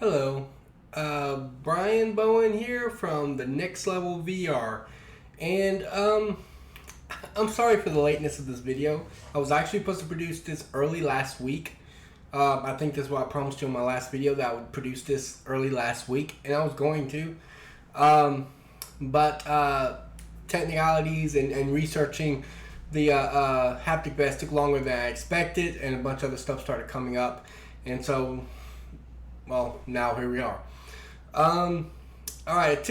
Hello, Brian Bowen here from the Next Level VR, and I'm sorry for the lateness of this video. I was actually supposed to produce this early last week. I think that's what I promised you in my last video, that I would produce this early last week, and I was going to, but technicalities and researching the Haptic Vest took longer than I expected, and a bunch of other stuff started coming up, and so. Well, now here we are. All right, it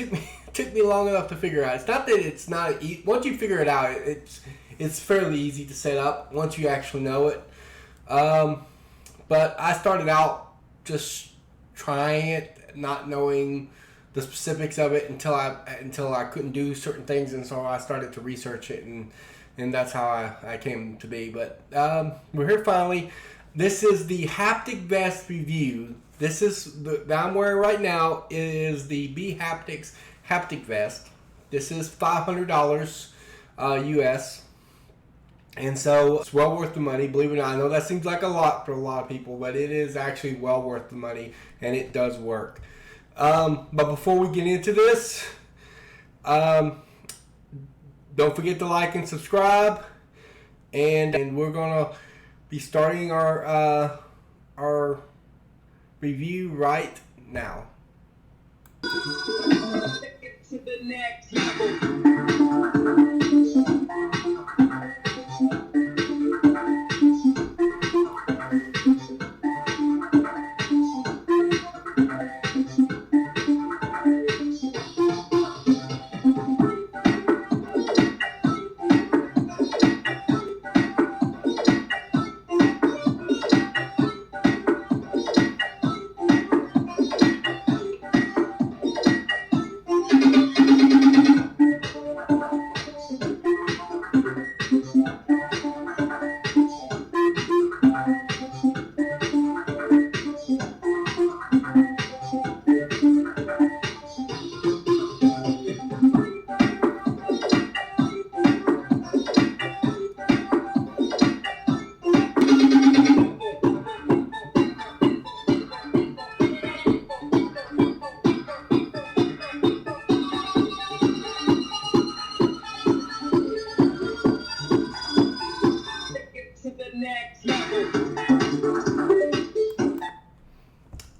took me long enough to figure out. It's not that it's not once you figure it out, it's fairly easy to set up once you actually know it. But I started out just trying it, not knowing the specifics of it until I couldn't do certain things, and so I started to research it, and that's how I came to be. But we're here finally. This is the Haptic Vest review. This is that I'm wearing right now is the B-Haptics Haptic Vest. This is $500 US, and so it's well worth the money. Believe it or not, I know that seems like a lot for a lot of people, but it is actually well worth the money, and it does work. But before we get into this, don't forget to like and subscribe, and we're gonna be starting our review right now. Take it to the next level.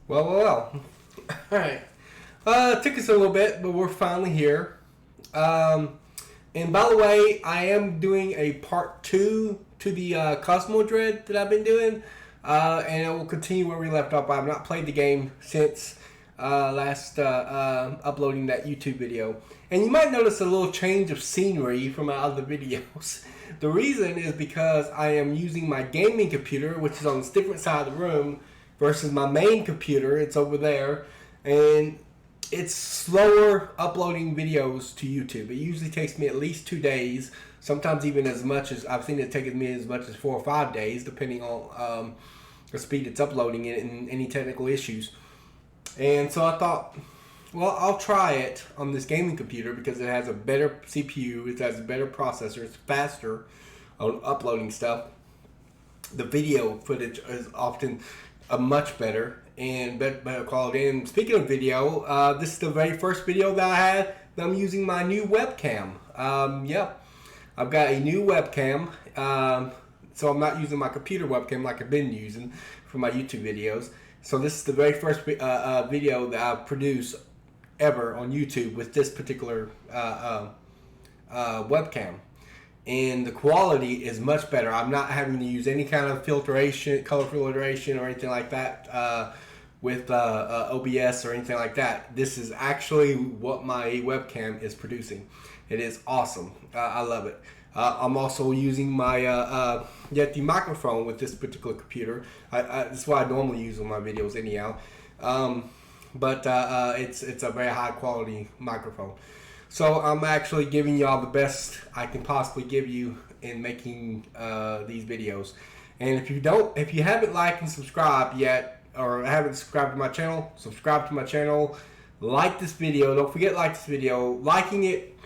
Well. All right. It took us a little bit, but we're finally here. And by the way, I am doing a part 2 to the Cosmo Dread that I've been doing, and I will continue where we left off. I've not played the game since last uploading that YouTube video. And you might notice a little change of scenery from my other videos. The reason is because I am using my gaming computer, which is on this different side of the room, versus my main computer. It's over there, and it's slower uploading videos to YouTube. It usually takes me at least 2 days, sometimes even as much as, I've seen it taking me as much as 4 or 5 days, depending on the speed it's uploading it and any technical issues. And so I thought, well, I'll try it on this gaming computer because it has a better CPU, it has a better processor, it's faster on uploading stuff. The video footage is often much better and better quality. And speaking of video, this is the very first video that I had that I'm using my new webcam. Yep, I've got a new webcam, so I'm not using my computer webcam like I've been using for my YouTube videos. So this is the very first video that I've produced ever on YouTube with this particular webcam. And the quality is much better. I'm not having to use any kind of filtration, color filtration, or anything like that with OBS or anything like that. This is actually what my webcam is producing. It is awesome. I love it. I'm also using my Yeti microphone with this particular computer. That's what I normally use on my videos anyhow. But it's a very high quality microphone. So I'm actually giving y'all the best I can possibly give you in making these videos. And if you haven't liked and subscribed yet, or haven't subscribed to my channel, subscribe to my channel. Like this video. Don't forget to like this video. Liking it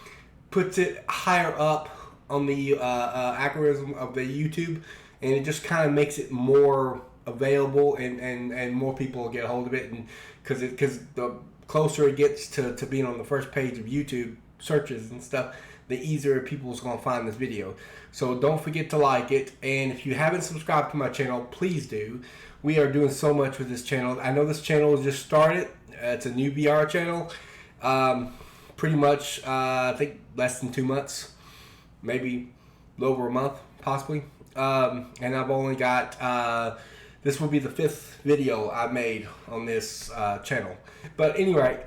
puts it higher up on the algorithm of the YouTube, and it just kind of makes it more available, and more people will get a hold of it, and because the closer it gets to being on the first page of YouTube searches and stuff, the easier people's going to find this video. So don't forget to like it, and if you haven't subscribed to my channel, please do. We are doing so much with this channel. I know this channel just started. It's a new VR channel. Pretty much, I think less than 2 months, maybe a little over a month, possibly. And I've only got, this will be the 5th video I made on this channel. But anyway,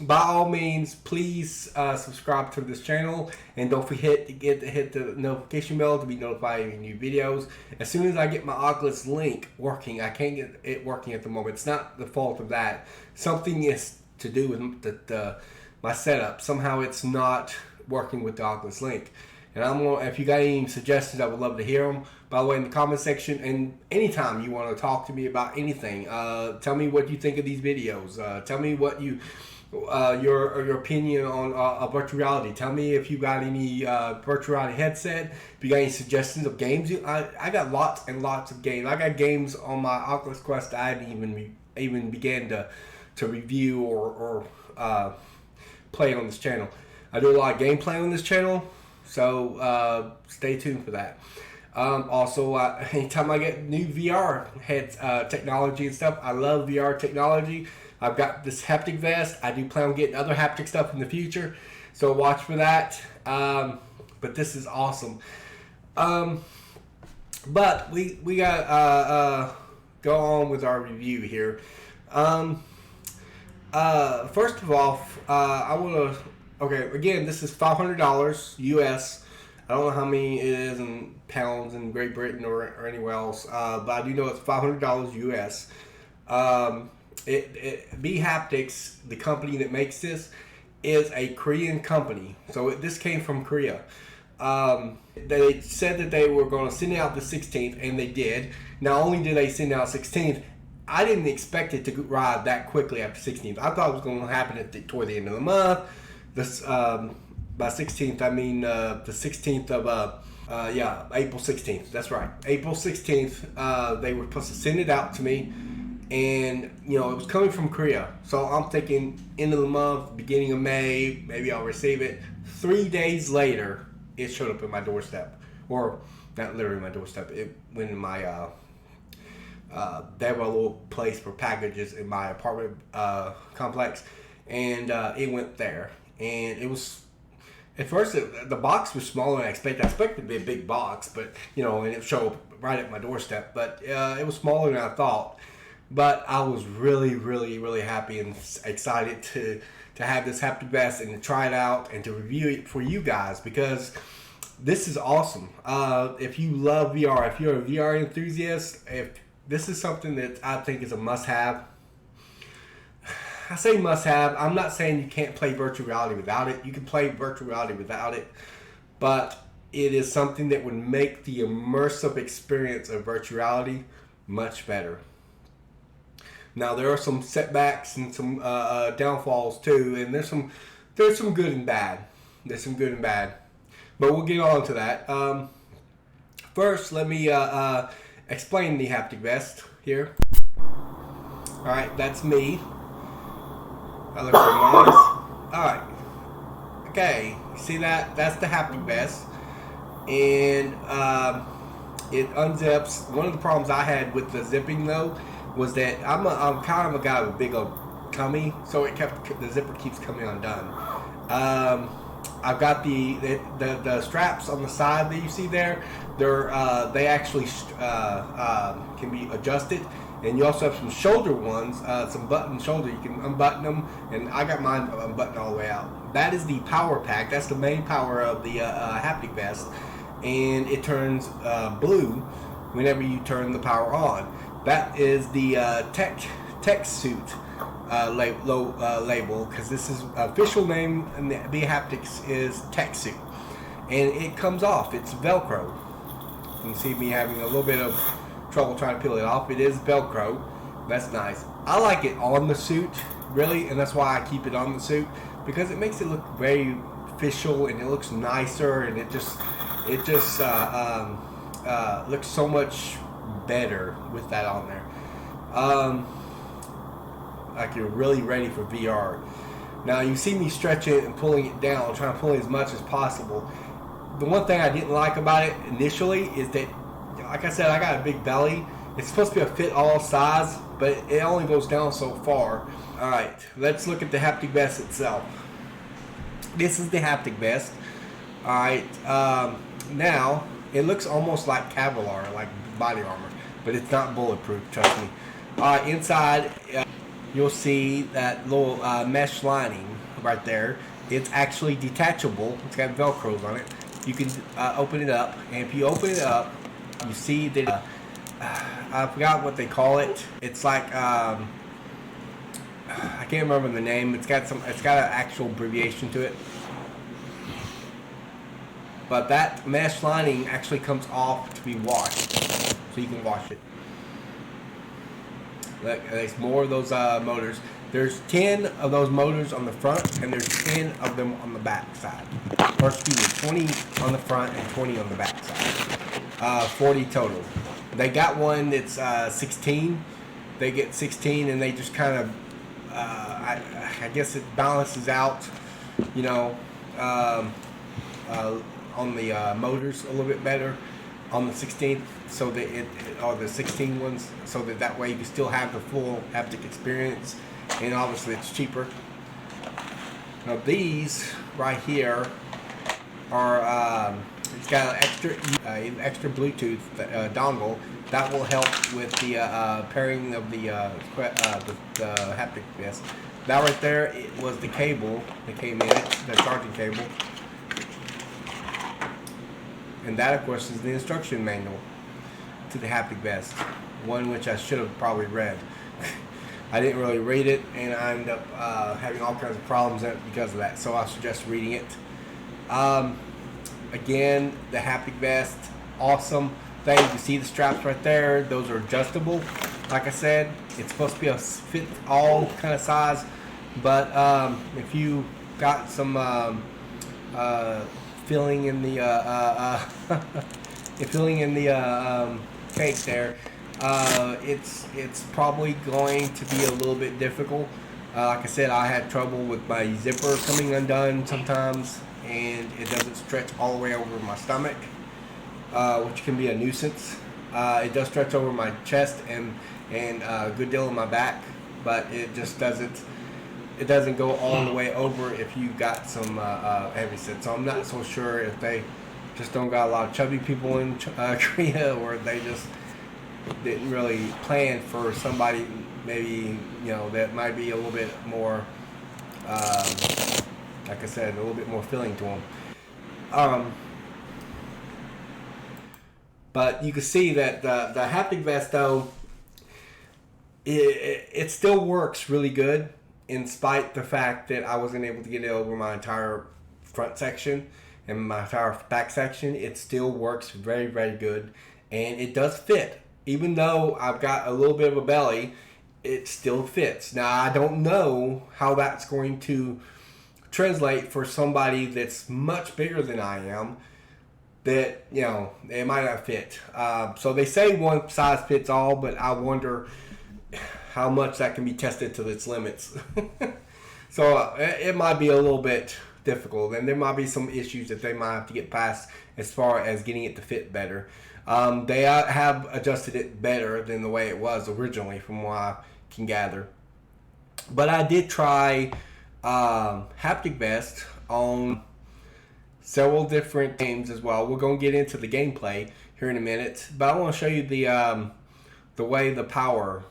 by all means, please subscribe to this channel, and don't forget to hit the notification bell to be notified of new videos. As soon as I get my Oculus Link working, I can't get it working at the moment. It's not the fault of that. Something is to do with my setup. Somehow it's not working with the Oculus Link. And if you got any suggestions, I would love to hear them. By the way, in the comment section, and anytime you want to talk to me about anything, tell me what you think of these videos. Tell me what your opinion on virtual reality. Tell me if you got any virtual reality headset. If you got any suggestions of games, I got lots and lots of games. I got games on my Oculus Quest that I hadn't even began to review or play on this channel. I do a lot of gameplay on this channel, so stay tuned for that. Also, anytime I get new VR technology and stuff, I love VR technology. I've got this Haptic Vest. I do plan on getting other haptic stuff in the future, so watch for that. But this is awesome. But we got go on with our review here. First of all, I want to. Okay, again, this is $500 US. I don't know how many it is in pounds in Great Britain or anywhere else, but I do know it's $500 US. B-Haptics, the company that makes this, is a Korean company. So this came from Korea. They said that they were going to send it out the 16th, and they did. Not only did they send it out 16th, I didn't expect it to arrive that quickly after 16th. I thought it was going to happen toward the end of the month. This by 16th, I mean the 16th of April 16th. That's right, April 16th. They were supposed to send it out to me, and it was coming from Korea. So I'm thinking end of the month, beginning of May, maybe I'll receive it. 3 days later, it showed up at my doorstep, or not literally my doorstep. It went in my they have a little place for packages in my apartment complex, and it went there. And it was, at first, the box was smaller than I expected. I expected it to be a big box, but, and it showed up right at my doorstep. But it was smaller than I thought. But I was really, really, really happy and excited to have this Haptic Vest and to try it out and to review it for you guys, because this is awesome. If you love VR, if you're a VR enthusiast, if this is something that I think is a must-have. I say must-have. I'm not saying you can't play virtual reality without it. You can play virtual reality without it. But it is something that would make the immersive experience of virtual reality much better. Now, there are some setbacks and some downfalls too. And there's some good and bad. There's some good and bad. But we'll get on to that. First, let me explain the Haptic Vest here. Alright, that's me. That looks pretty nice. Alright. Okay, you see that? That's the Haptic Vest. And it unzips. One of the problems I had with the zipping though was that I'm kind of a guy with a big old tummy, so the zipper keeps coming undone. I've got the straps on the side that you see there. They actually can be adjusted, and you also have some shoulder ones, some button shoulder. You can unbutton them, and I got mine unbuttoned all the way out. That is the power pack. That's the main power of the Haptic Vest, and it turns blue whenever you turn the power on. That is the Tactsuit label, because this is official name in the B-Haptics is Tactsuit, and it comes off. It's Velcro. You can see me having a little bit of trouble trying to peel it off. It is Velcro. That's nice. I like it on the suit, really, and that's why I keep it on the suit, because it makes it look very official, and it looks nicer, and it just looks so much better with that on there. Like you're really ready for VR. Now you see me stretch it and pulling it down, trying to pull it as much as possible. The one thing I didn't like about it initially is that, like I said, I got a big belly. It's supposed to be a fit all size, but it only goes down so far. Alright, let's look at the Haptic Vest itself. This is the Haptic Vest. Alright, now it looks almost like Kevlar, like body armor, but it's not bulletproof, trust me. Inside, you'll see that little mesh lining right there. It's actually detachable. It's got Velcros on it. You can open it up, and if you open it up, you see that I forgot what they call it. It's like I can't remember the name. It's got an actual abbreviation to it. But that mesh lining actually comes off to be washed, so you can wash it. There's more of those motors. There's 10 of those motors on the front, and there's 10 of them on the back side. Or excuse me, 20 on the front and 20 on the back side. 40 total. They got one that's 16. They get 16, and they just kind of, I guess it balances out, you know, on the motors a little bit better on the 16th, so that or the 16 ones, so that way you can still have the full haptic experience, and obviously it's cheaper. Now these right here are it's got an extra Bluetooth dongle that will help with the pairing of the Haptic Vest. That right there, it was the cable that came in it, the charging cable. And that, of course, is the instruction manual to the Haptic Vest, one which I should have probably read. I didn't really read it, and I ended up having all kinds of problems because of that, so I suggest reading it. Again, the Haptic Vest, awesome thing. You see the straps right there, those are adjustable. Like I said, it's supposed to be a fit all kind of size, but if you got some filling in the tank there, it's probably going to be a little bit difficult. Like I said, I had trouble with my zipper coming undone sometimes, and it doesn't stretch all the way over my stomach, which can be a nuisance. It does stretch over my chest and a good deal of my back, but it just doesn't. It doesn't go all the way over if you got some heavy set. So I'm not so sure if they just don't got a lot of chubby people in Korea, or they just didn't really plan for somebody maybe, you know, that might be a little bit more, like I said, a little bit more filling to them. But you can see that the Haptic Vest, though, it still works really good, in spite the fact that I wasn't able to get it over my entire front section and my entire back section. It still works very, very good, and it does fit. Even though I've got a little bit of a belly, it still fits. Now, I don't know how that's going to translate for somebody that's much bigger than I am, that, you know, it might not fit. So they say one size fits all, but I wonder how much that can be tested to its limits. So it might be a little bit difficult, and there might be some issues that they might have to get past as far as getting it to fit better. They have adjusted it better than the way it was originally, from what I can gather. But I did try Haptic Vest on several different games as well. We're going to get into the gameplay here in a minute, but I want to show you the way the power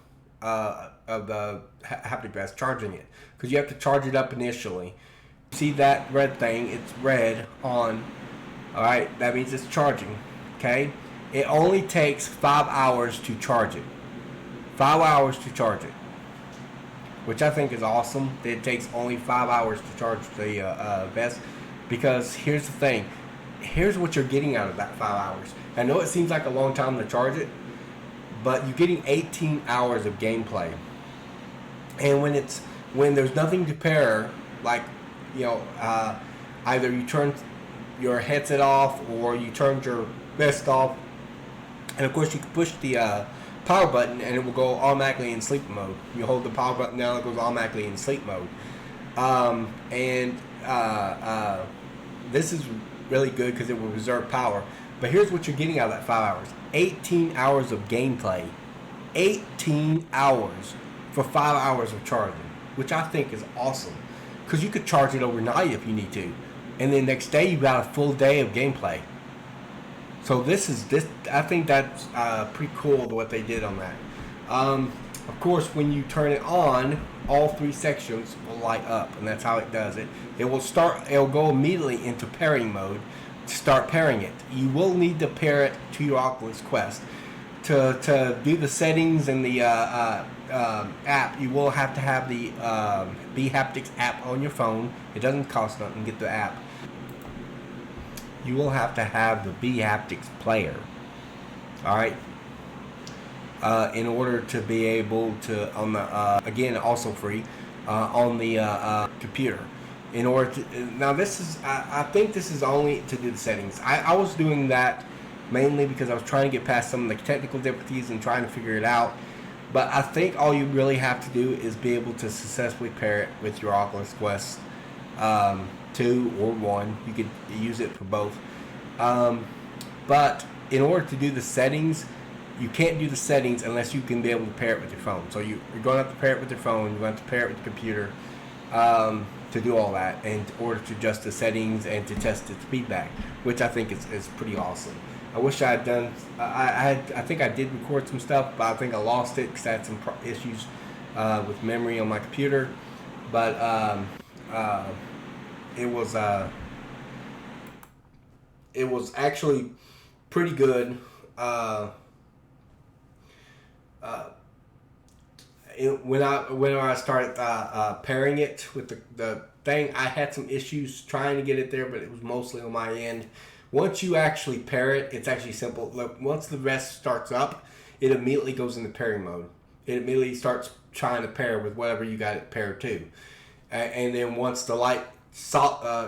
of the Haptic Vest, charging it, because you have to charge it up initially. See that red thing? It's red on. Alright, that means it's charging. Okay, it only takes 5 hours to charge it. 5 hours to charge it, which I think is awesome. It takes only 5 hours to charge the vest, because here's the thing. Here's what you're getting out of that 5 hours. I know it seems like a long time to charge it, but you're getting 18 hours of gameplay. And when there's nothing to pair, like, you know, either you turn your headset off or you turned your vest off, And of course, you can push the power button and it will go automatically in sleep mode. You hold the power button down, it goes automatically in sleep mode. And this is really good because it will reserve power. But here's what you're getting out of that 5 hours: 18 hours of gameplay. 18 hours for 5 hours of charging, which I think is awesome. Because you could charge it overnight if you need to, and then next day you got a full day of gameplay. So this. I think that's pretty cool what they did on that. Of course, when you turn it on, all 3 sections will light up, and that's how it does it. It will start. It'll go immediately into pairing mode to start pairing it. You will need to pair it to your Oculus Quest. To do the settings and the app, you will have to have the B-Haptics app on your phone. It doesn't cost nothing to get the app. You will have to have the B-Haptics player. Alright? In order to be able to, on the, again, also free, on the computer. In order to, now this is, I think this is only to do the settings. I was doing that mainly because I was trying to get past some of the technical difficulties and trying to figure it out. But I think all you really have to do is be able to successfully pair it with your Oculus Quest 2 or 1. You could use it for both. But in order to do the settings, you can't do the settings unless you can be able to pair it with your phone. So you're going to have to pair it with your phone. You're going to have to pair it with the computer to do all that, in order to adjust the settings and to test its feedback, which I think is pretty awesome. I wish I had done. I think I did record some stuff, but I think I lost it because I had some issues with memory on my computer. But it was actually pretty good. When I started pairing it with the thing, I had some issues trying to get it there, but it was mostly on my end. Once you actually pair it, it's actually simple. Look, once the vest starts up, it immediately goes into pairing mode. It immediately starts trying to pair with whatever you got it paired to. And then once the light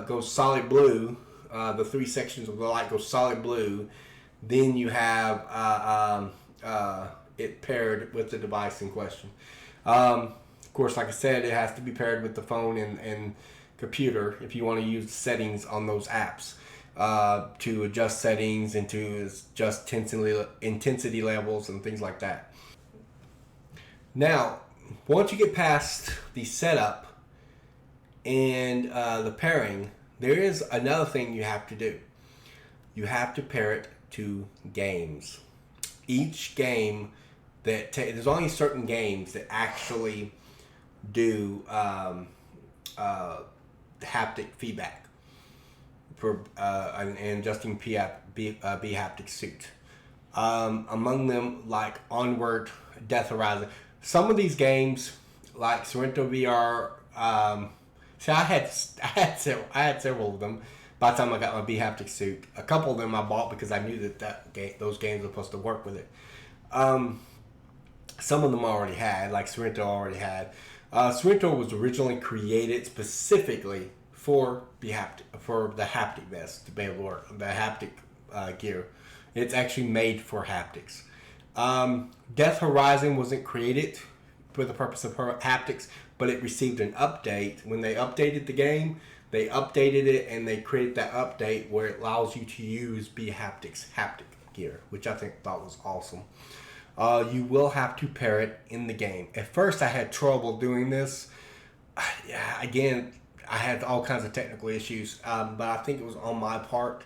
goes solid blue, the 3 sections of the light go solid blue, then you have it paired with the device in question. Of course, like I said, it has to be paired with the phone and computer if you want to use the settings on those apps. To adjust settings and to adjust intensity levels and things like that. Now, once you get past the setup and the pairing, there is another thing you have to do. You have to pair it to games. Each game there's only certain games that actually do haptic feedback. For and adjusting B-Haptic suit. Among them, like Onward, Death Horizon. Some of these games, like Sorento VR, see, I had several of them. By the time I got my B-Haptic suit, a couple of them I bought because I knew those games were supposed to work with it. Some of them I already had, like Sorento already had. Sorento was originally created specifically for the Haptic Vest to be able to work, the haptic gear. It's actually made for haptics. Death Horizon wasn't created for the purpose of haptics, but it received an update. When they updated the game, they updated it and they created that update where it allows you to use B-Haptics haptic gear, which I thought was awesome. You will have to pair it in the game. At first I had trouble doing this. Again, I had all kinds of technical issues, but I think it was on my part.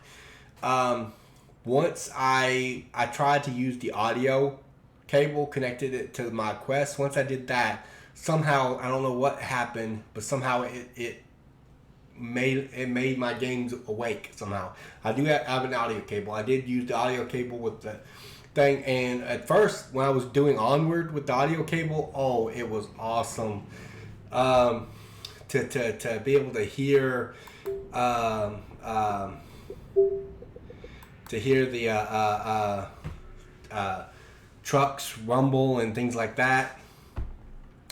Once I tried to use the audio cable, connected it to my Quest. Once I did that, somehow, I don't know what happened, but somehow it made my games awake somehow. I do have an audio cable. I did use the audio cable with the thing, and at first when I was doing Onward with the audio cable, it was awesome. To be able to hear the trucks rumble and things like that,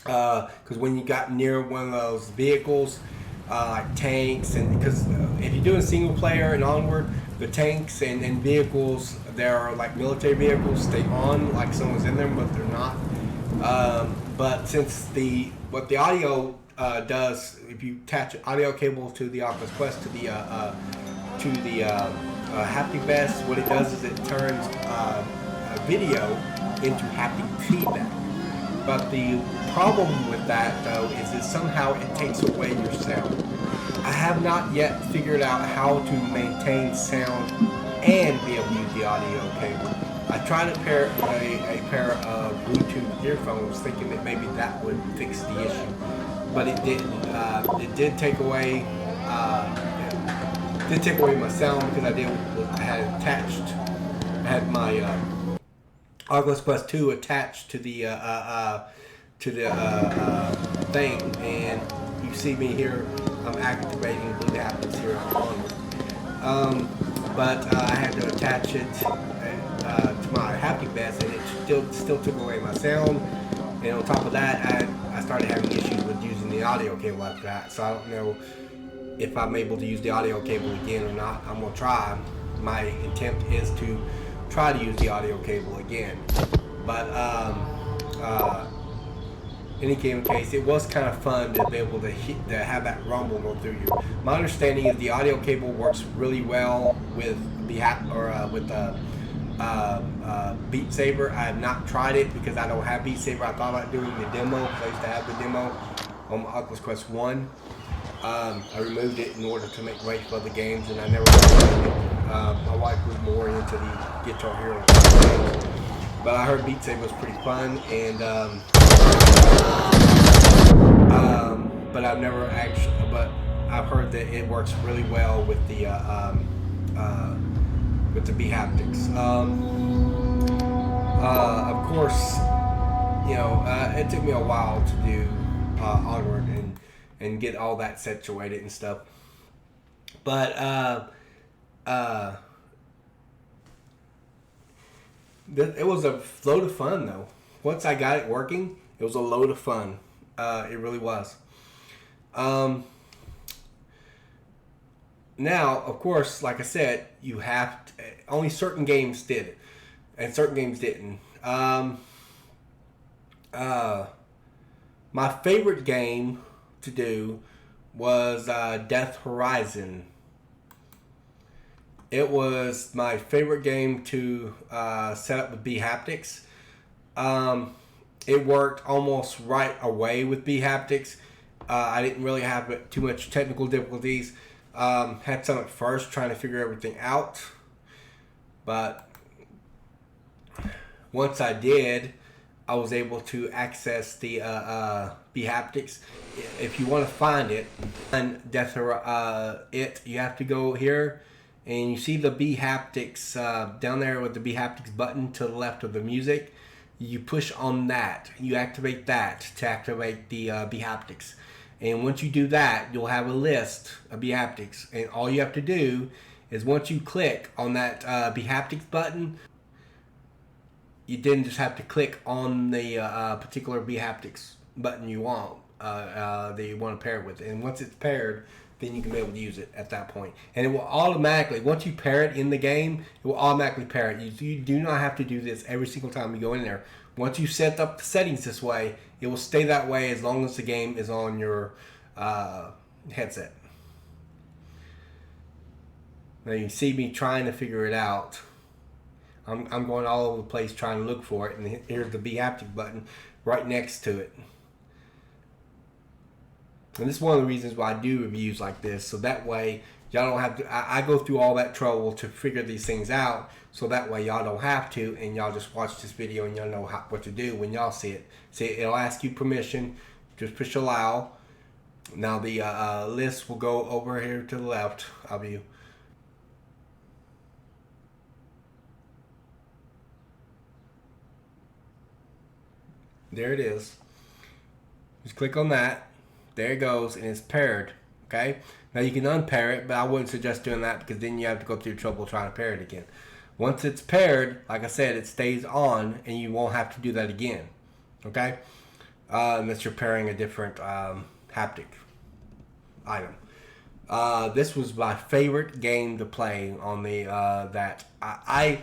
because when you got near one of those vehicles like tanks, and because if you're doing single player and Onward, the tanks and vehicles there are like military vehicles stay on like someone's in them, but they're not. But since what the audio does, if you attach an audio cable to the Oculus Quest to the Haptic Vest, what it does is it turns a video into haptic feedback. But the problem with that, though, is that somehow it takes away your sound. I have not yet figured out how to maintain sound and be able to use the audio cable. I tried to pair a pair of Bluetooth earphones, thinking that maybe that would fix the issue, but it didn't. It did take away. Did take away my sound because I had my Oculus Quest 2 attached to the thing, and you see me here. I'm activating B-Haptics here on Onward. But I had to attach it to my Haptic Vest, and it still took away my sound. And on top of that, I started having issues with using the audio cable after that. So I don't know if I'm able to use the audio cable again or not. I'm gonna try. My intent is to try to use the audio cable again. But any given case, it was kind of fun to be able to have that rumble go through you. My understanding is the audio cable works really well with Beat Saber. I have not tried it because I don't have Beat Saber. I thought about doing the demo because I used to have the demo on my Oculus Quest 1. I removed it in order to make way for other games, and I never played it. My wife was more into the Guitar Hero games, but I heard Beat Saber was pretty fun, and but I've never actually. But I've heard that it works really well with the B-Haptics. Of course, it took me a while to do Onward and get all that situated and stuff. But it was a load of fun, though. Once I got it working, it was a load of fun. It really was. Now, of course, like I said, you have to, only certain games did it, and certain games didn't. My favorite game to do was Death Horizon. It was my favorite game to set up with B-Haptics. It worked almost right away with B-Haptics. I didn't really have too much technical difficulties. Had some at first trying to figure everything out. But once I did, I was able to access the B-Haptics. If you want to find it, and you have to go here, and you see the B-Haptics down there with the B-Haptics button to the left of the music. You push on that. You activate that to activate the B-Haptics. And once you do that, you'll have a list of B-Haptics. And all you have to do is once you click on that B-Haptics button, you then just have to click on the particular B-Haptics button you want that you want to pair it with. And once it's paired, then you can be able to use it at that point. And it will automatically, once you pair it in the game, it will automatically pair it. You do not have to do this every single time you go in there. Once you set up the settings this way, it will stay that way as long as the game is on your headset. Now you see me trying to figure it out. I'm going all over the place trying to look for it, and here's the B-Haptic button right next to it. And this is one of the reasons why I do reviews like this, so that way y'all don't have to. I go through all that trouble to figure these things out, so that way y'all don't have to, and y'all just watch this video and y'all know what to do when y'all see it. See, it'll ask you permission. Just push allow. Now the list will go over here to the left of you. There it is. Just click on that. There it goes, and it's paired. Okay. Now you can unpair it, but I wouldn't suggest doing that because then you have to go through trouble trying to pair it again. Once it's paired, like I said, it stays on, and you won't have to do that again. Okay. Unless you're pairing a different haptic item. This was my favorite game to play on the that I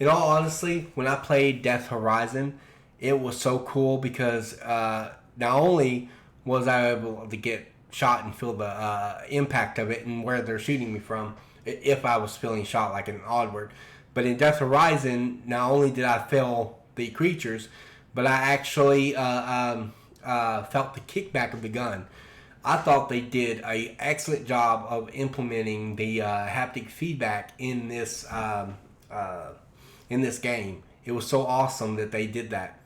in all honesty, when I played Death Horizon, it was so cool because not only was I able to get shot and feel the impact of it and where they're shooting me from, if I was feeling shot like in Onward, but in Death Horizon, not only did I feel the creatures, but I actually felt the kickback of the gun. I thought they did an excellent job of implementing the haptic feedback in this game. It was so awesome that they did that.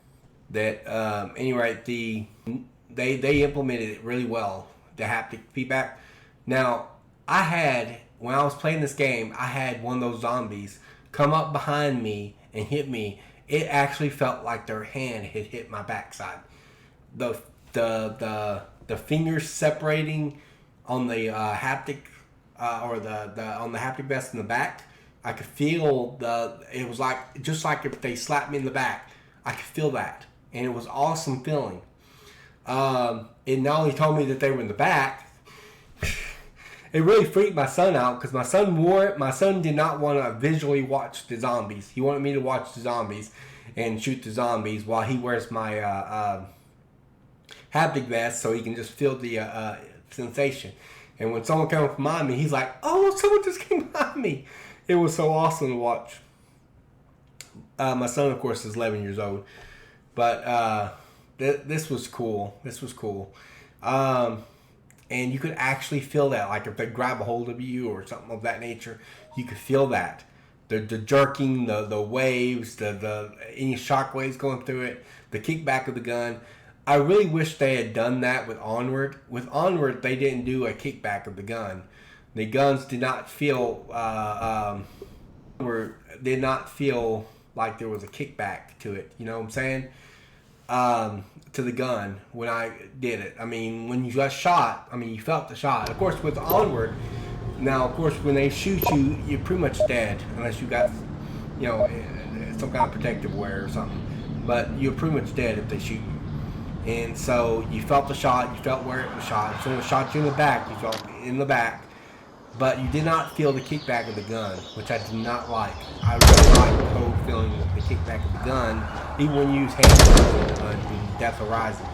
Anyway, they implemented it really well, the haptic feedback. Now, when I was playing this game, I had one of those zombies come up behind me and hit me. It actually felt like their hand had hit my backside. The fingers separating on the haptic on the haptic vest in the back. I could feel it was like just like if they slapped me in the back. I could feel that, and it was an awesome feeling. It not only told me that they were in the back. It really freaked my son out because my son wore it. My son did not want to visually watch the zombies. He wanted me to watch the zombies and shoot the zombies while he wears my haptic vest so he can just feel the sensation. And when someone came up behind me, he's like, "Oh, someone just came behind me." It was so awesome to watch. My son, of course, is 11 years old. But this was cool. This was cool. And you could actually feel that. Like if they grab a hold of you or something of that nature, you could feel that. The jerking, the waves, any shock waves going through it, the kickback of the gun. I really wish they had done that with Onward. With Onward, they didn't do a kickback of the gun. The guns did not feel did not feel like there was a kickback to it. You know what I'm saying? To the gun when I did it. I mean, when you got shot, I mean, you felt the shot. Of course, with Onward, now, of course, when they shoot you, you're pretty much dead unless you got, some kind of protective wear or something. But you're pretty much dead if they shoot you. And so you felt the shot, you felt where it was shot. If someone shot you in the back, you felt in the back. But you did not feel the kickback of the gun, which I did not like. I really like the whole feeling of the kickback of the gun, even when you use handguns in Death Horizon.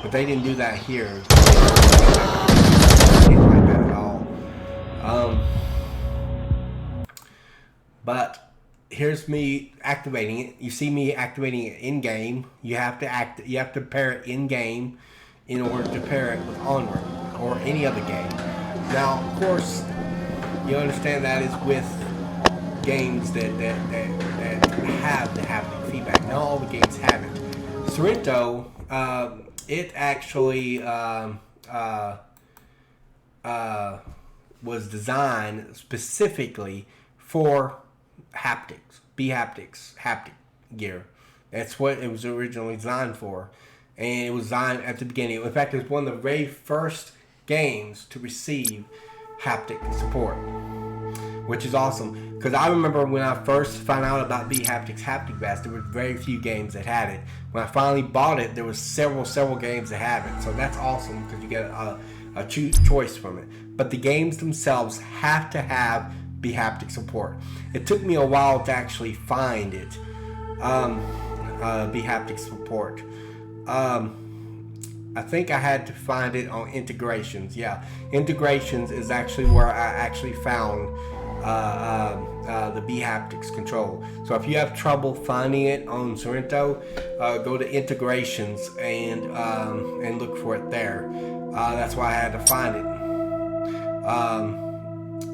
But they didn't do that here. I didn't like that at all. But here's me activating it. You see me activating it in game. You have to pair it in game in order to pair it with Onward or any other game. Now, of course, you understand that is with games that have the haptic feedback. Not all the games have it. Sorento, it actually was designed specifically for haptics, B-Haptics, haptic gear. That's what it was originally designed for. And it was designed at the beginning. In fact, it was one of the very first games to receive haptic support, which is awesome. Because I remember when I first found out about B-Haptics Haptic Vest, there were very few games that had it. When I finally bought it, there was several games that have it. So that's awesome because you get a choice from it. But the games themselves have to have B-Haptic support. It took me a while to actually find it, B-Haptic support. I think I had to find it on integrations. Yeah, integrations is actually where I actually found the B-Haptics control. So if you have trouble finding it on Sorento, go to integrations and look for it there. That's why I had to find it.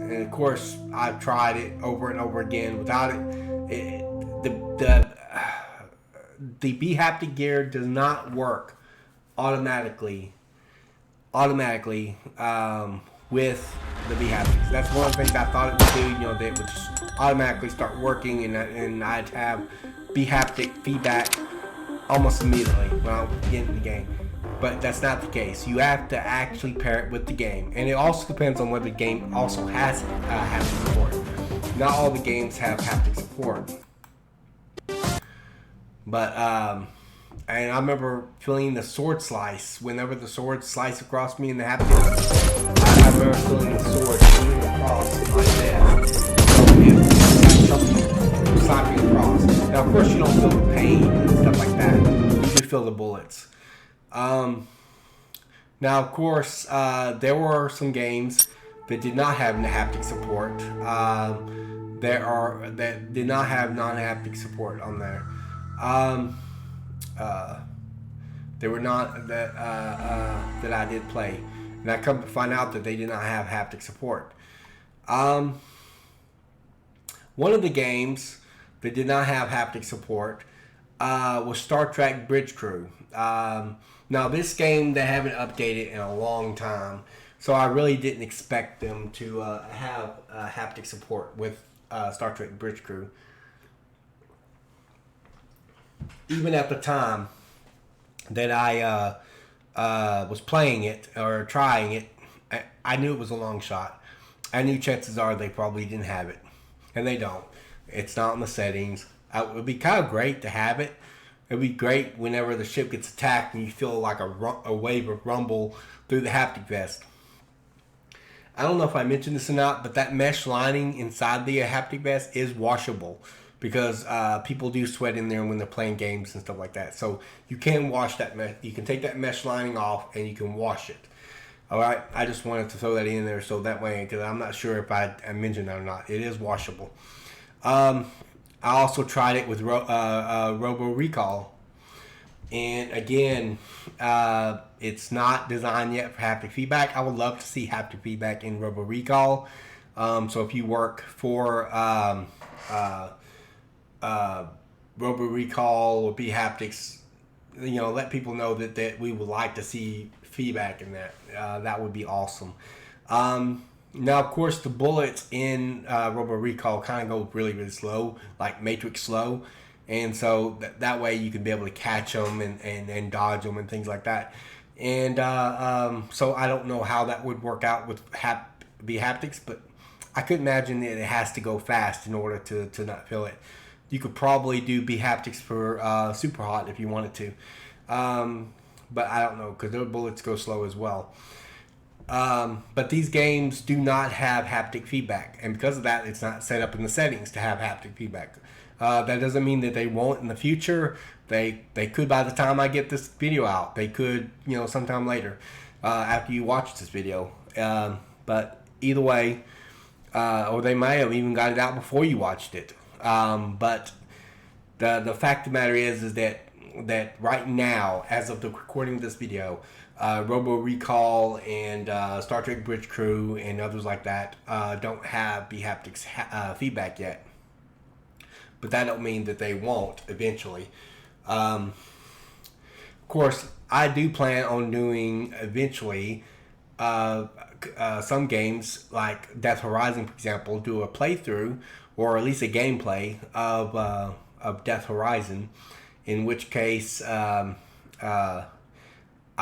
And of course, I've tried it over and over again without it. The B-Haptic gear does not work automatically with the B-Haptics. That's one of the things I thought it would do. That it would just automatically start working, and I'd have B-Haptic feedback almost immediately when I get in the game. But that's not the case. You have to actually pair it with the game, and it also depends on whether the game also has haptic support. Not all the games have haptic support. But and I remember feeling the sword slice whenever the sword sliced across me in the haptic. I remember feeling the sword shooting across my head. So it was slapping across. Now, of course, you don't feel the pain and stuff like that. You do feel the bullets. Now, of course, there were some games that did not have haptic support. That did not have non-haptic support on there. They were not that I did play, and I come to find out that they did not have haptic support. One of the games that did not have haptic support was Star Trek Bridge Crew. Now, this game they haven't updated in a long time, so I really didn't expect them to have haptic support with Star Trek Bridge Crew. Even at the time that I was playing it or trying it, I knew it was a long shot. I knew chances are they probably didn't have it, and they don't. It's not in the settings. It would be kind of great to have it. It'd be great whenever the ship gets attacked and you feel like a wave of rumble through the Haptic Vest. I don't know if I mentioned this or not, but that mesh lining inside the Haptic Vest is washable, because people do sweat in there when they're playing games and stuff like that. So you can wash that mesh. You can take that mesh lining off and you can wash it. All right, I just wanted to throw that in there so that way, because I'm not sure if I mentioned that or not. It is washable. I also tried it with Robo Recall, and again, it's not designed yet for haptic feedback. I would love to see haptic feedback in Robo Recall. So if you work for Robo Recall or B-Haptics, let people know that we would like to see feedback in that. That would be awesome. Now, of course, the bullets in Robo Recall kind of go really, really slow, like Matrix slow. And so that way you can be able to catch them and dodge them and things like that. And so I don't know how that would work out with B-Haptics, but I could imagine that it has to go fast in order to not feel it. You could probably do B-Haptics for Super Hot if you wanted to. But I don't know, because their bullets go slow as well. But these games do not have haptic feedback, and because of that, it's not set up in the settings to have haptic feedback. That doesn't mean that they won't in the future. They could by the time I get this video out. They could, sometime later after you watch this video. But either way, or they might have even got it out before you watched it. But the fact of the matter is that right now, as of the recording of this video, Robo Recall and Star Trek Bridge Crew and others like that don't have B-Haptics feedback yet. But that don't mean that they won't eventually. Of course, I do plan on doing eventually some games like Death Horizon, for example, do a playthrough or at least a gameplay of Death Horizon, in which case I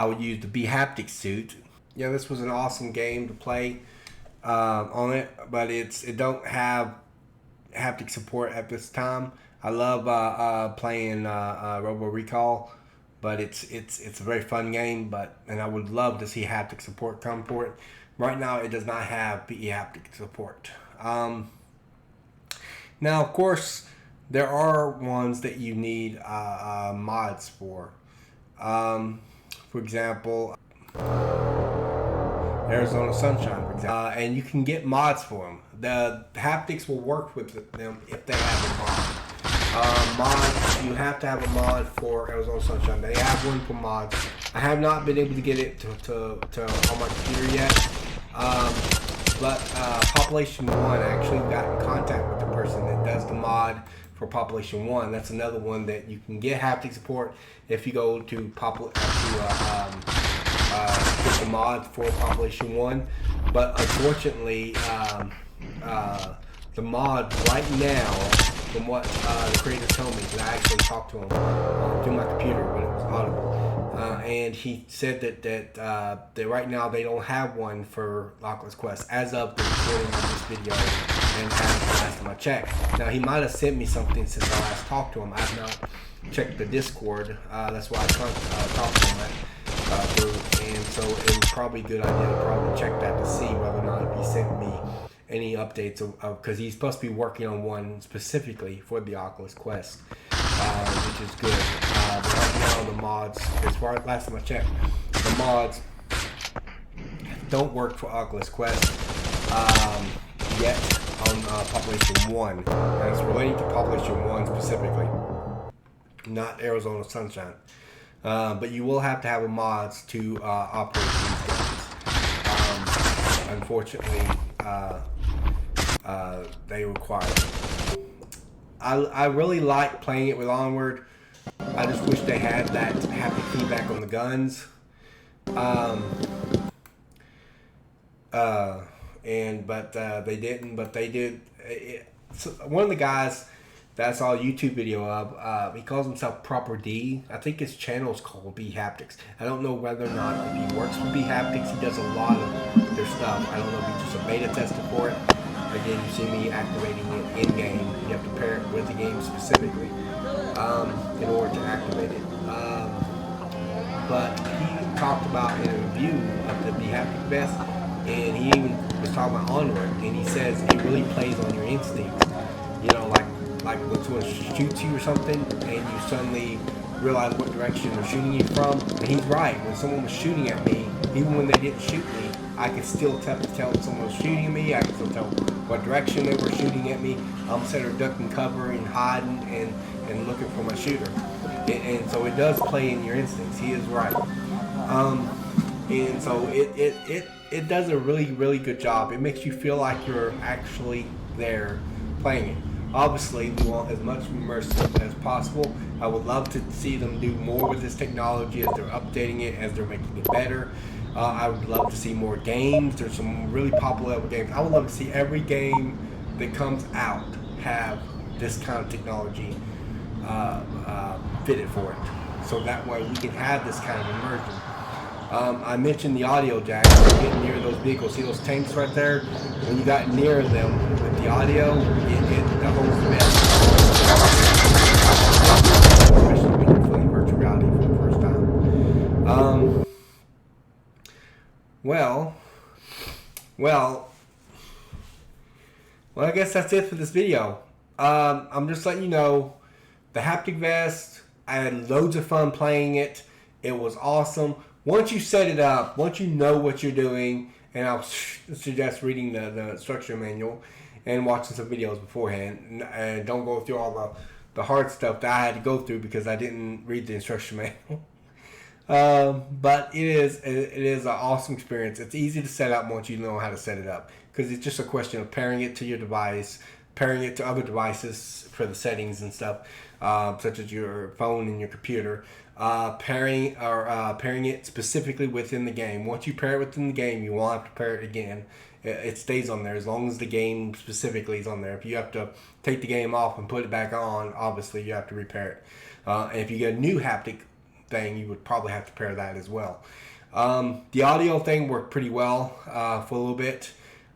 would use the B-Haptics suit. This was an awesome game to play on it, but it don't have haptic support at this time. I love playing Robo Recall, but it's a very fun game. And I would love to see haptic support come for it. Right now, it does not have B-Haptic support. Now, of course, there are ones that you need mods for. For example, Arizona Sunshine, for example. And you can get mods for them. The haptics will work with them if they have a mod. Mods, you have to have a mod for Arizona Sunshine. They have one for mods. I have not been able to get it to on my computer yet. But Population 1 actually got in contact with the person that does the mod for Population 1. That's another one that you can get haptic support if you go to get the mod for Population 1. But unfortunately, the mod right now, from what the creator told me, because I actually talked to him through my computer when it was audible, and he said that right now they don't have one for Lockless Quest as of the recording of this video and as the last time I checked. Now, he might have sent me something since I last talked to him. I have not checked the Discord. That's why I talked to him through, and so it was probably a good idea to probably check that to see whether or not he sent me any updates because he's supposed to be working on one specifically for the Oculus Quest, which is good. But right now the mods, as far as last time I checked, the mods don't work for Oculus Quest yet on Population 1, and it's related to Population 1 specifically, not Arizona Sunshine. But you will have to have a mods to operate these games. Unfortunately, they require it. I really like playing it with Onward. I just wish they had that haptic feedback on the guns. But they didn't. But they did. So one of the guys that I saw a YouTube video of, he calls himself Proper D. I think his channel is called B-Haptics. I don't know whether or not if he works with B-Haptics. He does a lot of their stuff. I don't know if he's just a beta tester for it. Again, you see me activating it in-game. You have to pair it with the game specifically in order to activate it. But he talked about in a review of the B-Haptic Vest, and he even was talking about Onward, and he says it really plays on your instincts. You know, like when someone shoots you or something, and you suddenly realize what direction they're shooting you from. And he's right. When someone was shooting at me, even when they didn't shoot me, I could still tell someone was shooting at me. I could still tell what direction they were shooting at me. I'm sitting there ducking cover and hiding and looking for my shooter. And so it does play in your instincts. He is right. And so it does a really, really good job. It makes you feel like you're actually there playing it. Obviously, we want as much immersive as possible. I would love to see them do more with this technology as they're updating it, as they're making it better. I would love to see more games. There's some really popular games. I would love to see every game that comes out have this kind of technology fitted for it. So that way we can have this kind of immersion. I mentioned the audio jack. When you get near those vehicles, see those tanks right there? When you got near them with the audio, the whole mess. Especially when you're feeling virtual reality for the first time. Well, I guess that's it for this video. I'm just letting you know, the Haptic Vest, I had loads of fun playing it. It was awesome. Once you set it up, once you know what you're doing, and I'll suggest reading the instruction manual and watching some videos beforehand. And don't go through all the hard stuff that I had to go through because I didn't read the instruction manual. But it is an awesome experience. It's easy to set up once you know how to set it up, because it's just a question of pairing it to your device, pairing it to other devices for the settings and stuff, such as your phone and your computer. Pairing it specifically within the game. Once you pair it within the game, you won't have to pair it again. It stays on there as long as the game specifically is on there. If you have to take the game off and put it back on, obviously you have to repair it. And if you get a new haptic thing, you would probably have to pair that as well. The audio thing worked pretty well for a little bit.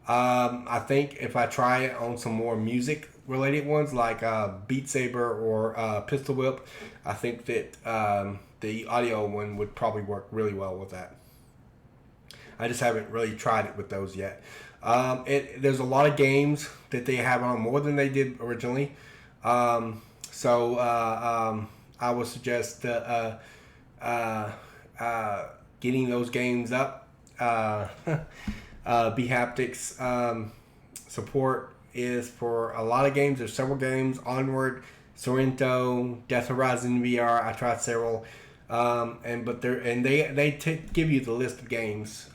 I think if I try it on some more music related ones like Beat Saber or Pistol Whip, I think that the audio one would probably work really well with that. I just haven't really tried it with those yet. There's a lot of games that they have on more than they did originally. So I would suggest getting those games up. B-Haptics support is for a lot of games. There's several games: Onward, Sorento, Death Horizon VR. I tried several, they give you the list of games.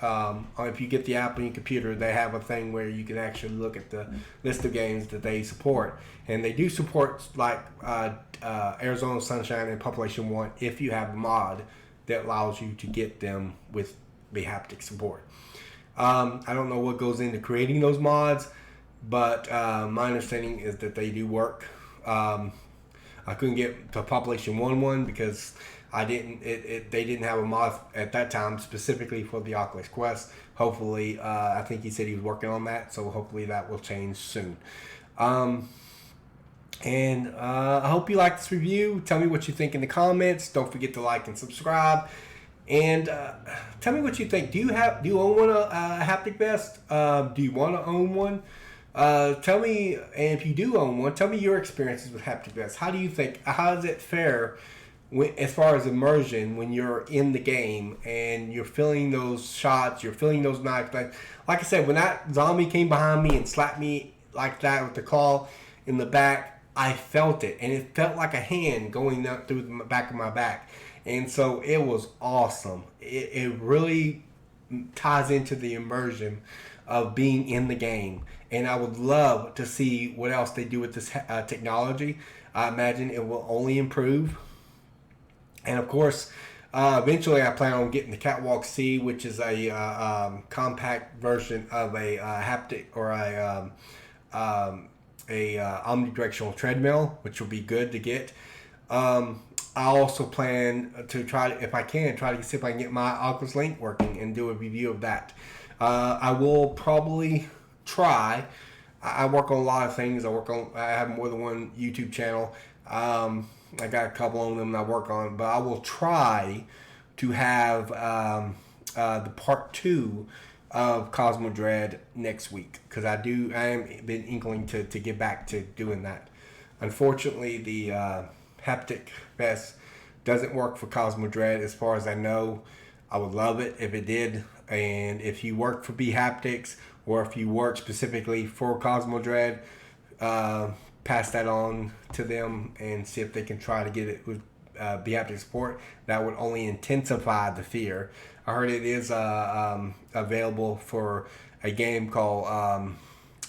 If you get the app on your computer, they have a thing where you can actually look at the list of games that they support, and they do support like Arizona Sunshine and Population 1 if you have a mod that allows you to get them with B-Haptic support. I don't know what goes into creating those mods, but my understanding is that they do work. I couldn't get the Population 1 one because they didn't have a mod at that time specifically for the Oculus Quest. Hopefully, I think he said he was working on that, so hopefully that will change soon. I hope you like this review. Tell me what you think in the comments. Don't forget to like and subscribe. And tell me what you think. Do you own one a Haptic Vest? Do you want to own one? Tell me, and if you do own one, tell me your experiences with Haptic Vest. How do you think? How does it fare as far as immersion when you're in the game and you're feeling those shots, you're feeling those knives? Like I said, when that zombie came behind me and slapped me like that with the claw in the back, I felt it, and it felt like a hand going up through the back of my back, and so it was awesome. It really ties into the immersion of being in the game. And I would love to see what else they do with this technology. I imagine it will only improve. And of course, eventually I plan on getting the Catwalk C, which is a compact version of a haptic or a omnidirectional treadmill, which will be good to get. I also plan to try, if I can, try to see if I can get my Oculus Link working and do a review of that. I will probably try. I work on a lot of things. I have more than one YouTube channel. I got a couple of them I work on, but I will try to have the part 2 of Cosmo Dread next week, because I am been inkling to get back to doing that. Unfortunately, the Haptic Vest doesn't work for Cosmo Dread as far as I know. I would love it if it did. And if you work for B-Haptics, or if you work specifically for Cosmo Dread, pass that on to them and see if they can try to get it with B-Haptic support. That would only intensify the fear. I heard it is available for a game called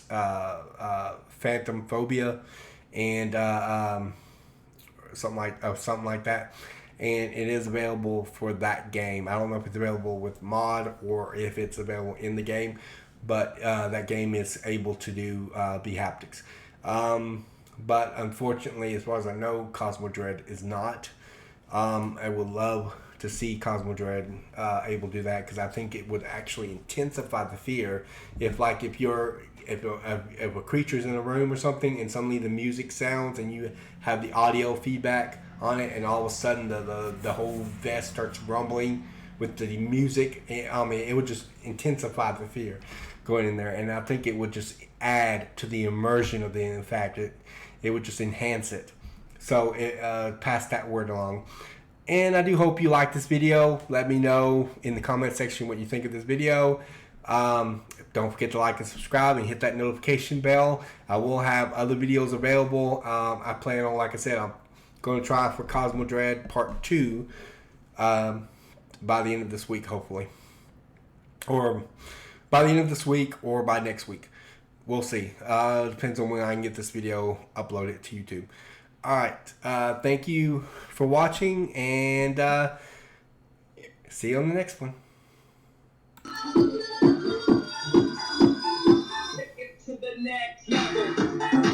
Phantom Phobia, and something like that. And it is available for that game. I don't know if it's available with mod or if it's available in the game, but that game is able to do B-Haptics. But unfortunately, as far as I know, Cosmo Dread is not. I would love to see Cosmo Dread able to do that, because I think it would actually intensify the fear. If a creature's in a room or something, and suddenly the music sounds and you have the audio feedback on it, and all of a sudden the whole vest starts rumbling with the music, I mean, it would just intensify the fear going in there, and I think it would just add to the immersion of in fact, it would just enhance it. So pass that word along. And I do hope you like this video. Let me know in the comment section what you think of this video. Don't forget to like and subscribe and hit that notification bell. I will have other videos available. I plan on, like I said, I'm going to try for Cosmo Dread Part 2 by the end of this week, hopefully. Or by the end of this week or by next week. We'll see. Depends on when I can get this video uploaded to YouTube. Alright, thank you for watching, and see you on the next one. Take it to the next level.